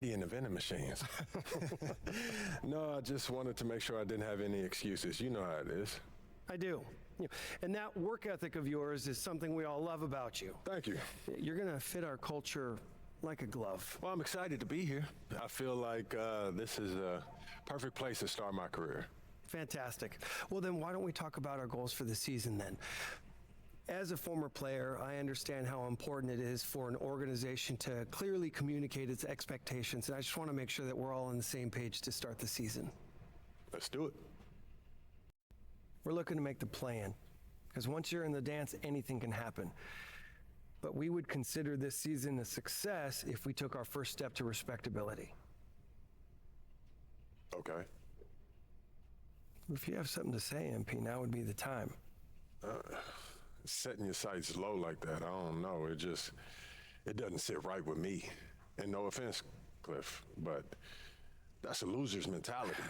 in the vending machines. No, I just wanted to make sure I didn't have any excuses. You know how it is. I do. And that work ethic of yours is something we all love about you. Thank you. You're going to fit our culture like a glove. Well, I'm excited to be here. I feel like this is a perfect place to start my career. Fantastic. Well, then why don't we talk about our goals for the season then? As a former player, I understand how important it is for an organization to clearly communicate its expectations, and I just want to make sure that we're all on the same page to start the season. Let's do it. We're looking to make the play-in, because once you're in the dance, anything can happen. But we would consider this season a success if we took our first step to respectability. Okay. If you have something to say, MP, now would be the time. Setting your sights low like that, I don't know. It doesn't sit right with me. And no offense, Cliff, but that's a loser's mentality.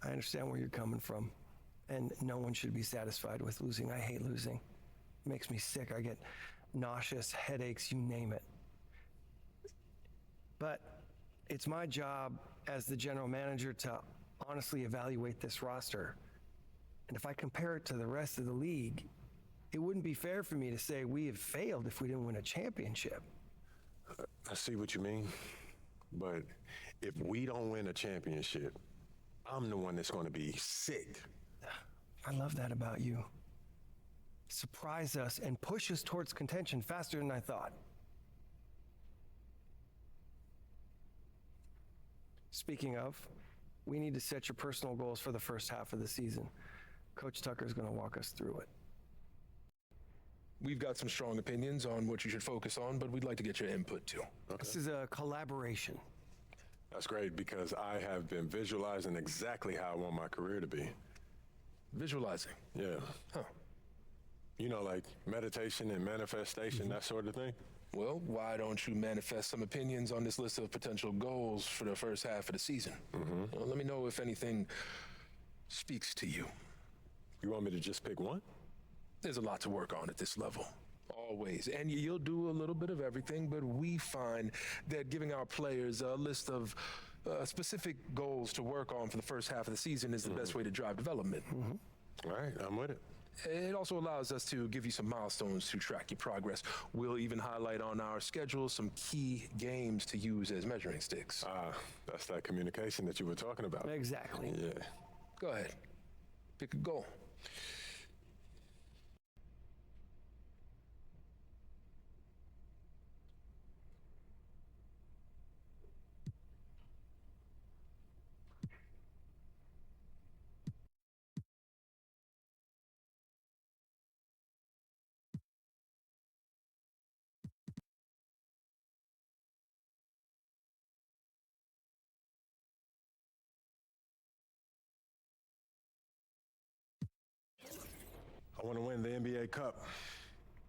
I understand where you're coming from, and no one should be satisfied with losing. I hate losing. It makes me sick. I get nauseous, headaches, you name it. But it's my job as the general manager to honestly evaluate this roster. And if I compare it to the rest of the league, it wouldn't be fair for me to say we have failed if we didn't win a championship. I see what you mean, but if we don't win a championship, I'm the one that's going to be sick. I love that about you. Surprise us and push us towards contention faster than I thought. Speaking of, we need to set your personal goals for the first half of the season. Coach Tucker is going to walk us through it. We've got some strong opinions on what you should focus on, but we'd like to get your input too. Okay. This is a collaboration. That's great because I have been visualizing exactly how I want my career to be. Visualizing. Yeah. Huh. You know, like meditation and manifestation, that sort of thing. Well, why don't you manifest some opinions on this list of potential goals for the first half of the season? Let me know if anything speaks to you. You want me to just pick one? There's a lot to work on at this level. Always. And you'll do a little bit of everything, but we find that giving our players a list of specific goals to work on for the first half of the season is the best way to drive development. All right, I'm with it. It also allows us to give you some milestones to track your progress. We'll even highlight on our schedule some key games to use as measuring sticks. That's that communication that you were talking about. Exactly. Yeah. Go ahead. Pick a goal. I want to win the NBA Cup.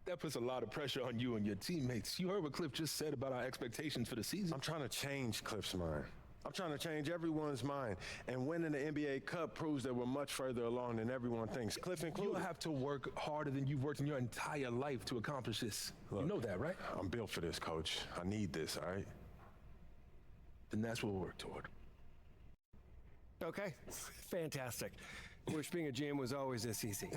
That puts a lot of pressure on you and your teammates. You heard what Cliff just said about our expectations for the season. I'm trying to change Cliff's mind. I'm trying to change everyone's mind. And winning the NBA Cup proves that we're much further along than everyone thinks, Cliff included. You'll have to work harder than you've worked in your entire life to accomplish this. Look, you know that, right? I'm built for this, Coach. I need this, all right? Then that's what we'll work toward. Okay, fantastic. Wish being a GM was always this easy.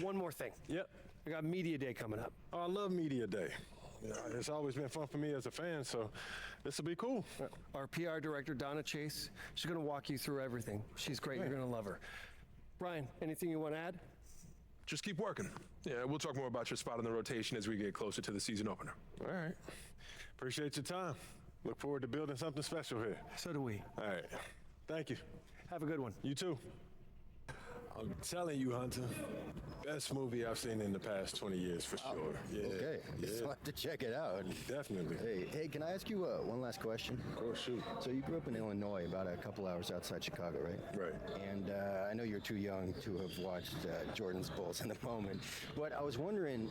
One more thing. Yep. I got Media Day coming up. Oh, I love Media Day. It's always been fun for me as a fan, so this will be cool. Our PR director, Donna Chase, she's going to walk you through everything. She's great. You're going to love her. Brian, anything you want to add? Just keep working. Yeah, we'll talk more about your spot in the rotation as we get closer to the season opener. All right. Appreciate your time. Look forward to building something special here. So do we. All right. Thank you. Have a good one. You too. I'm telling you, Hunter, best movie I've seen in the past 20 years for sure. Yeah. Okay, so I have to check it out. Definitely. Hey, can I ask you one last question? Of course, shoot. So you grew up in Illinois, about a couple hours outside Chicago, right? Right. And I know you're too young to have watched Jordan's Bulls in the moment, but I was wondering,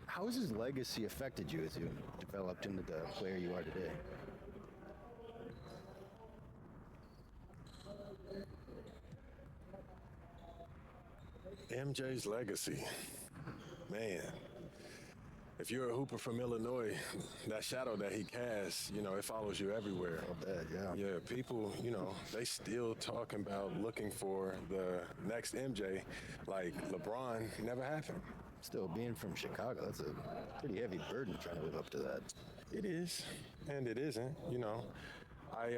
how has his legacy affected you as you developed into the player you are today? MJ's legacy. Man, if you're a hooper from Illinois, that shadow that he casts, it follows you everywhere. Bad, yeah. Yeah, people, they still talking about looking for the next MJ. Like LeBron never happened. Still, being from Chicago, that's a pretty heavy burden trying to live up to that. It is, and it isn't. I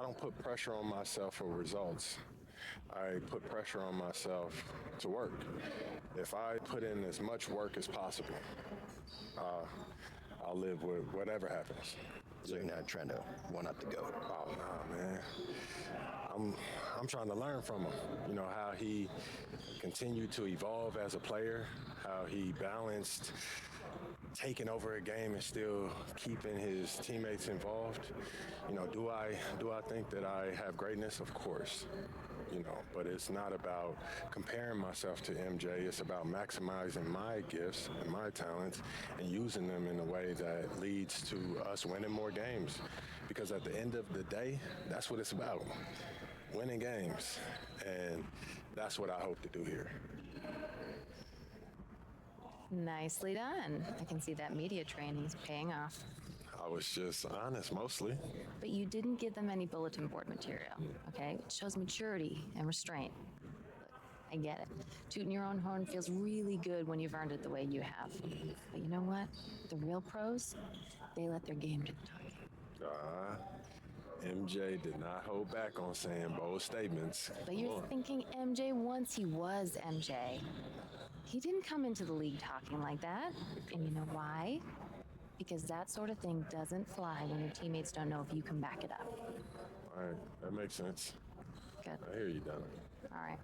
don't put pressure on myself for results. I put pressure on myself to work. If I put in as much work as possible, I'll live with whatever happens. So you're not trying to one-up the GOAT. Oh, nah, man. I'm trying to learn from him. How he continued to evolve as a player, how he balanced taking over a game and still keeping his teammates involved. Do I think that I have greatness? Of course. But it's not about comparing myself to MJ. It's about maximizing my gifts and my talents and using them in a way that leads to us winning more games. Because at the end of the day, that's what it's about. Winning games. And that's what I hope to do here. Nicely done. I can see that media training's paying off. I was just honest mostly. But you didn't give them any bulletin board material, okay? It shows maturity and restraint. I get it. Tooting your own horn feels really good when you've earned it the way you have. But you know what? The real pros, they let their game do the talking. MJ did not hold back on saying bold statements. But you're thinking MJ once he was MJ. He didn't come into the league talking like that. And you know why? Because that sort of thing doesn't fly when your teammates don't know if you can back it up. All right, that makes sense. Good. I hear you, Donna. All right.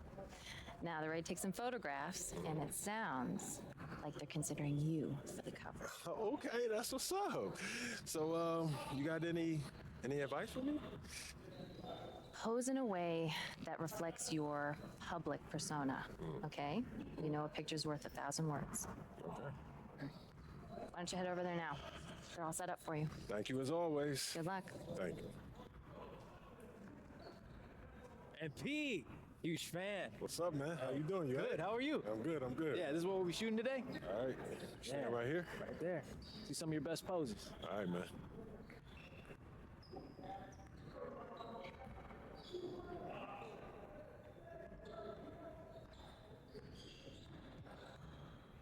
Now they're ready to take some photographs, and it sounds like they're considering you for the cover. Okay, that's what's up. So, you got any advice for me? Pose in a way that reflects your public persona, okay? We know a picture's worth 1,000 words. Okay. Why don't you head over there now? They're all set up for you. Thank you as always. Good luck. Thank you. And Pete, huge fan. What's up, man? How you doing? You Good. all How are you? right? I'm good. Yeah, this is what we'll be shooting today. All right. Stand right here. Right there. See some of your best poses. All right, man.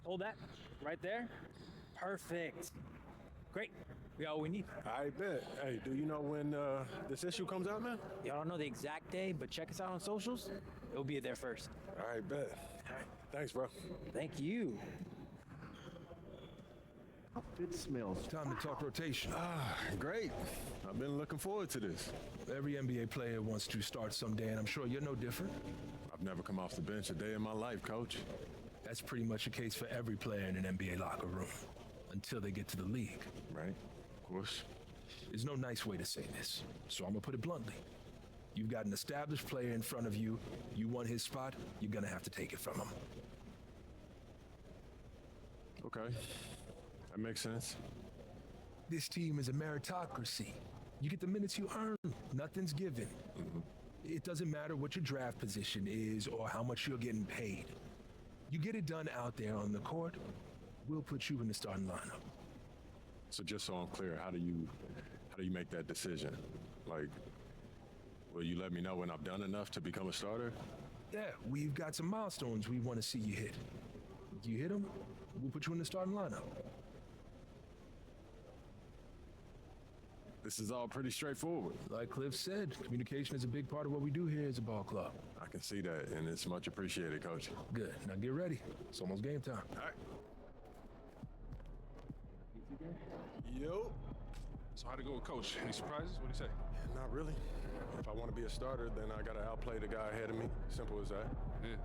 Hold that. Right there. Perfect. Great. We got what we need. I bet. Hey, do you know when this issue comes out, man? Y'all don't know the exact day, but check us out on socials. It'll be there first. All right, bet. Thanks, bro. Thank you. It smells. Time to talk rotation. Great. I've been looking forward to this. Every NBA player wants to start someday, and I'm sure you're no different. I've never come off the bench a day in my life, coach. That's pretty much the case for every player in an NBA locker room until they get to the league. Right? Of course. There's no nice way to say this, so I'm gonna put it bluntly. You've got an established player in front of you. You want his spot, you're gonna have to take it from him. Okay. That makes sense. This team is a meritocracy. You get the minutes you earn. Nothing's given. It doesn't matter what your draft position is or how much you're getting paid. You get it done out there on the court, we'll put you in the starting lineup. So just so I'm clear, how do you make that decision? Like, will you let me know when I've done enough to become a starter? Yeah, we've got some milestones we want to see you hit. If you hit them, we'll put you in the starting lineup. This is all pretty straightforward. Like Cliff said, communication is a big part of what we do here as a ball club. I can see that, and it's much appreciated, Coach. Good. Now get ready. It's almost game time. All right. Yo. So how'd it go with Coach? Any surprises? What'd he say? Not really. If I want to be a starter, then I got to outplay the guy ahead of me. Simple as that. Yeah.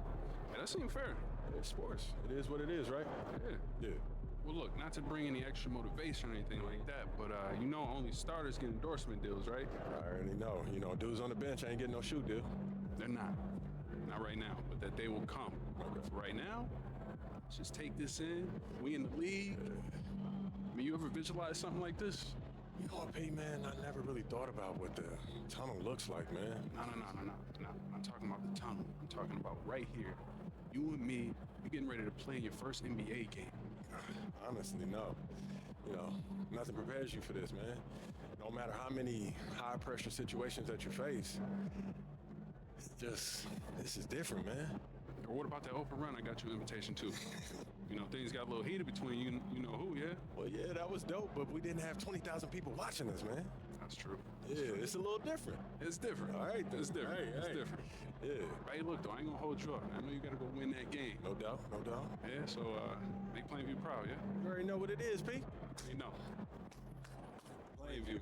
Hey, that seemed fair. It's sports. It is what it is, right? Yeah. Yeah. Well, look, not to bring any extra motivation or anything like that, but only starters get endorsement deals, right? I already know. Dudes on the bench ain't getting no shoe deal. They're not. Not right now, but that day will come. Okay. For right now, let's just take this in. We in the league. I mean, you ever visualize something like this? You know what, P, man? I never really thought about what the tunnel looks like, man. No. I'm talking about the tunnel. I'm talking about right here. You and me, you're getting ready to play in your first NBA game. Honestly, no. You know, nothing prepares you for this, man. No matter how many high pressure situations that you face, this is different, man. Or what about that open run I got you an invitation to? You know, things got a little heated between you, you know who, yeah? Well, yeah, that was dope, but we didn't have 20,000 people watching us, man. That's true. Yeah, it's a little different. It's different. All right, then. It's different. Hey, It's hey. different. Yeah, Hey, look, though, I ain't gonna hold you up. I know you gotta go win that game. no doubt, no doubt. Yeah, so make Plainview proud, yeah? You already know what it is, P. You know. Plainview.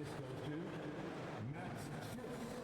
This goes to Max Struz.